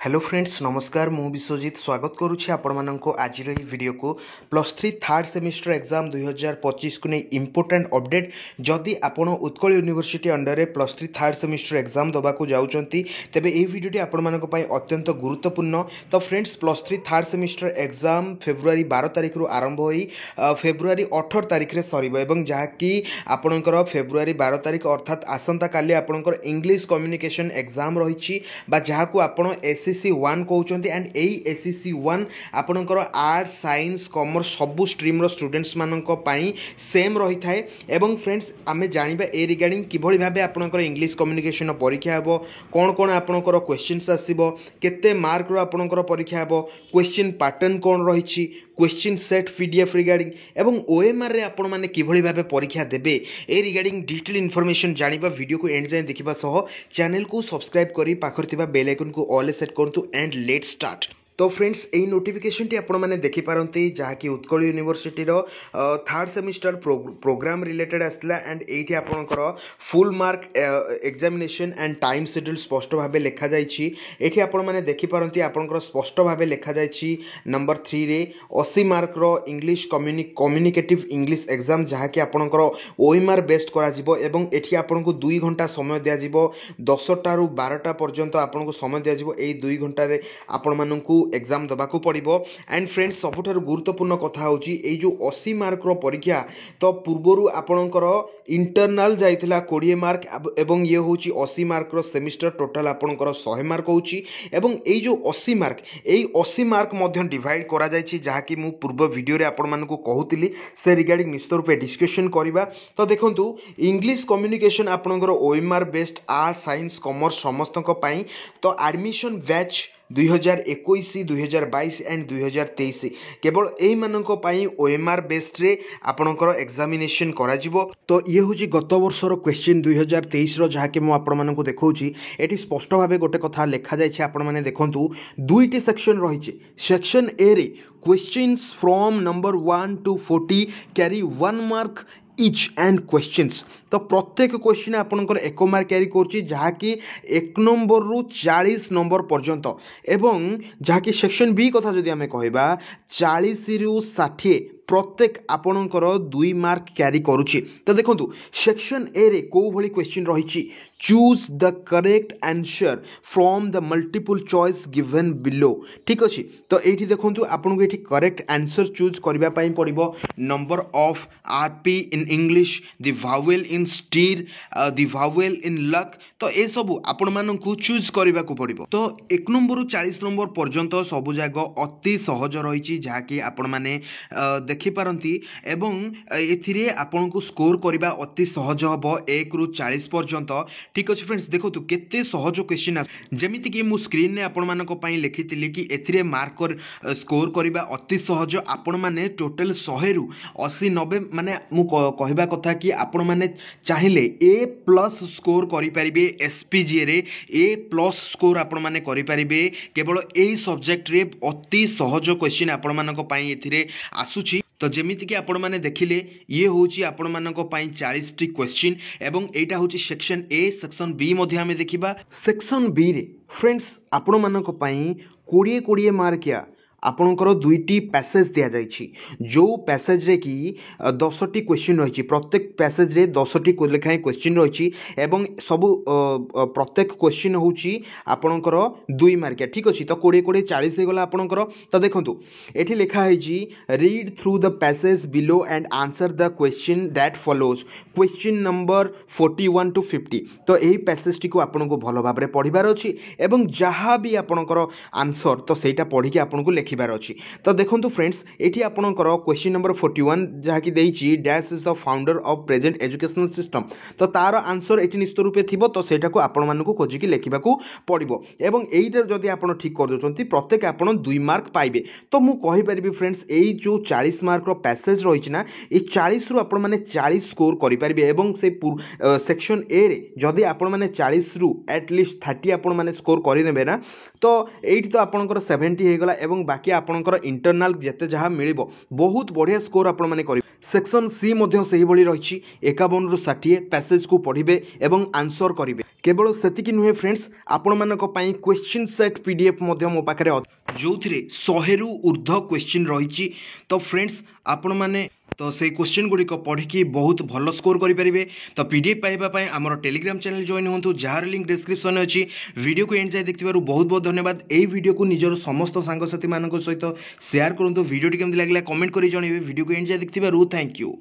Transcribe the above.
Hello friends नमस्कार मु विश्वजित स्वागत करुच्छे आपण मानक आज वीडियो को +3 थर्ड सेमिस्टर एग्जाम 2025 को नहीं इंपोर्टेंट अपडेट जदि आपण उत्कल यूनिवर्सिटी अंडर रे +3 थर्ड सेमिस्टर एग्जाम दबा को जाउचंती तेबे ए वीडियोटी आपण मानक पई अत्यंत गुरुत्वपूर्ण। तो friends +3 third semester exam February 12 तारिख रु आरंभ होई फेब्रुआरी 18 तारिख रे सरीबो एवं जहाँकि आपणकर फेब्रुआरी 12 तारिख अर्थात आसंता काली आपणकर इंग्लिश कम्युनिकेशन एग्जाम रही जहाँ को आपण एसएससी 1 कहते एंड यही एसएससी 1 आपणकर आर्ट्स साइंस कॉमर्स सबू स्ट्रीम स्टूडेंट्स मानक पई सेम रही थाए। एवं फ्रेंड्स आमे जानिबा ए रिगार्डिंग किभଳି भाबे आपणकर इंग्लिश कम्युनिकेशन परीक्षा हेबो कोन कोन आपणकर क्वेश्चंस आसीबो केते मार्क रो आपणकर परीक्षा हेबो क्वेश्चन पैटर्न कोन रहिछि क्वेश्चन सेट पीडीएफ रिगार्डिंग एवं ओएमआर रे आपण माने किभଳି भाबे परीक्षा देबे ए रिगार्डिंग डिटेल इन्फॉर्मेशन जानिबा वीडियो को एंड जाय देखिबा सह चैनल को सब्सक्राइब करी पाखर थिबा बेल आइकन को ऑल सेट करंतु एंड लेट स्टार्ट। तो फ्रेंड्स यही नोटिफिकेशन टी आपण मैंने देखिपारती जहाँकि Utkal university third semester program related आसला एंड ये आपणकर full mark examination and time schedule स्पष्ट भाव लिखा जाइए आपण मैंने देखिपारती आपणकर स्पष्ट भाव लिखा जाइए नंबर 3 रे 80 मार्क रो इंग्लिश कम्युनिकेटिव इंग्लिश एग्जाम जहाँकि आपणकर ओएमआर बेस्ड करा एवं एठी आपनको 2 घंटा समय दिया 10टा रु 12टा पर्यंत आपनको समय दिया एई 2 घंटा रे आपण माननकु एग्जाम दबाकू पड़िबो। एंड फ्रेंड्स सबुठारु गुरुत्वपूर्ण कथा होची ए जो 80 मार्क रो परीक्षा तो पूर्वरु आपणकर इंटरनल जाइतिला 20 मार्क एवं ये होची 80 मार्क रो सेमिस्टर टोटल आपणकर 100 मार्क होची एवं ए जो 80 मार्क मध्य डिवाइड करा जायछि जहाँ कि मु पूर्व वीडियो रे आपण मानकु कहूतिली से रिगार्डिंग निश्चित रूपे डिस्कशन करिबा। तो देखंतु इंग्लिश कम्युनिकेशन आपणकर OMR based art science commerce समस्तक पई तो एडमिशन बैच 2021 2022 एंड 2023 केवल यही मानक पई ओएमआर बेस्ड रे आपणकर एग्जामिनेशन करा जिवो। तो ये होची गत वर्षर क्वेश्चन 2023 रो जहाँ कि मु आपण मानकु देखौची एटी स्पष्ट भाबे गोटे कथा लिखा जाय छै आपण माने देखंतु दुईटी सेक्शन रही सेक्शन ए रे questions from number 1 to 40 carry 1 mark each and questions. तो प्रत्येक क्वेश्चन आपनकर 1 मार्क कैरी करछि जहाँकि 1 नंबर रु 40 नंबर पर्यंत एवं जहाँकि सेक्शन बी कथा जदि आमे कहबा 40 रु 60 प्रत्येक आपणकर 2 मार्क कैरी करुछि। तो देखंतु सेक्शन ए रे को भली क्वेश्चन रही choose the correct answer from the multiple choice given below ठीक अच्छे। तो ये देखो आपको ये करेक्ट आंसर चूज करने पड़ो number of RP in English the Wavell in stir the Wavell in luck. तो ये सब आपण मानू चूज करने को पड़ो। तो 1 नंबर रु 40 नंबर पर्यंत सबू जाक अति सहज रही जहाँकि आपण मैंने देखिपारती एवं एथिरे आपन को स्कोर करबा अति सहज हबो 1 रु 40 पर्यंत ठीक अच्छे। फ्रेंड्स देखो केते सहज क्वेश्चन जमिति कि मु स्क्रीन ने आपण मानको पई लिखितिली कि एथिरे मार्क स्कोर करबा अति सहज आपण माने टोटल 100 रु 80 90 माने मु कहबा कथा कि आपण माने चाहिले A+ स्कोर करि परिबे एसपीजीए रे A+ स्कोर आपण माने करि परिबे केवल एई सब्जेक्ट रे अति सहज क्वेश्चन आपण मानको पई एथिरे आसुची। तो जमीती कि आपण माने देखिले ये होची आपण मानक पई 40 टी क्वेश्चन एवं एटा होची सेक्शन ए सेक्शन बी मध्ये हमें देखिबा। सेक्शन बी रे फ्रेंड्स आपण मानक पई 20 मार्क या आपणकर 2टी पैसेज दिया जाइछि जो पैसेज रे कि 10टी क्वेश्चन रही प्रत्येक पैसेज रे 10टी लेखाएं क्वेश्चन रही एवं सब प्रत्येक क्वेश्चन होची आपणकर 2 मार्किया ठीक अच्छे। तो 20 40 हो गला आपणकर। तो देखंतु एठी लिखा है read through the passage below and answer the question that follows question number 41 to 50। तो यही पैसेज टी को आपनको भलो भाबरे पढिबार अछि एवं जहाँ भी आपणकर आंसर तो सेटा पढ़ी के आपनको लिखिबार अछि। तो देखंतु फ्रेंड्स एठी आपणकर क्वेश्चन नंबर 41 जहाँ कि देइछि dash is the founder of present educational system. तो तार आंसर एठी निश्चित रूपे थिबो तो सेटा को आपण मानकु खोजि कि लिखिबाकू पड़िबो एवं एइटर जदि आपण ठीक कर दोचंती प्रत्येक आपण 2 मार्क पाइबे। तो मु कहि परिबी फ्रेंड्स एई जो 40 मार्क रो पैसेज रहिछि ना ए 40 रु आपण माने 40 स्कोर करि परिबे एवं से सेक्शन ए रे जदि आपण माने 40 रु एटलिस्ट 30 आपण माने स्कोर करि नेबे ना तो एइठी तो आपणकर 70 हे गला एवं बाकी आपणकर इंटरनाल जेते जहाँ मिल बहुत बढ़िया स्कोर आपण मैंने करेंगे। सेक्शन सी से रही 51 ରୁ 60 पैसेज को पढ़े और आंसर करेंगे। केवल सेतिकी नुहे फ्रेंड्स, आपण मानक पई क्वेश्चन सेट पीडीएफ मो पाखे जो 100 रु ऊर्ध्व क्वेश्चन रही। तो फ्रेंड्स आपण माने तो से क्वेश्चन गुड़िक पढ़ी बहुत भल स्कोर करेंगे। तो पीडीएफ पाइबापी आमर टेलीग्राम चैनल जॉइन हूँ, जार लिंक डिस्क्रिप्शन अच्छी। वीडियो को एंड जाए देखिबारु बहुत बहुत धन्यवाद। यही वीडियो को निजर समस्त सांगसाथी मान सहित शेयर करूँ। वीडियो केमती लगे कमेंट कर जन। वीडियो को एंड जाए देखिबारु थैंक यू।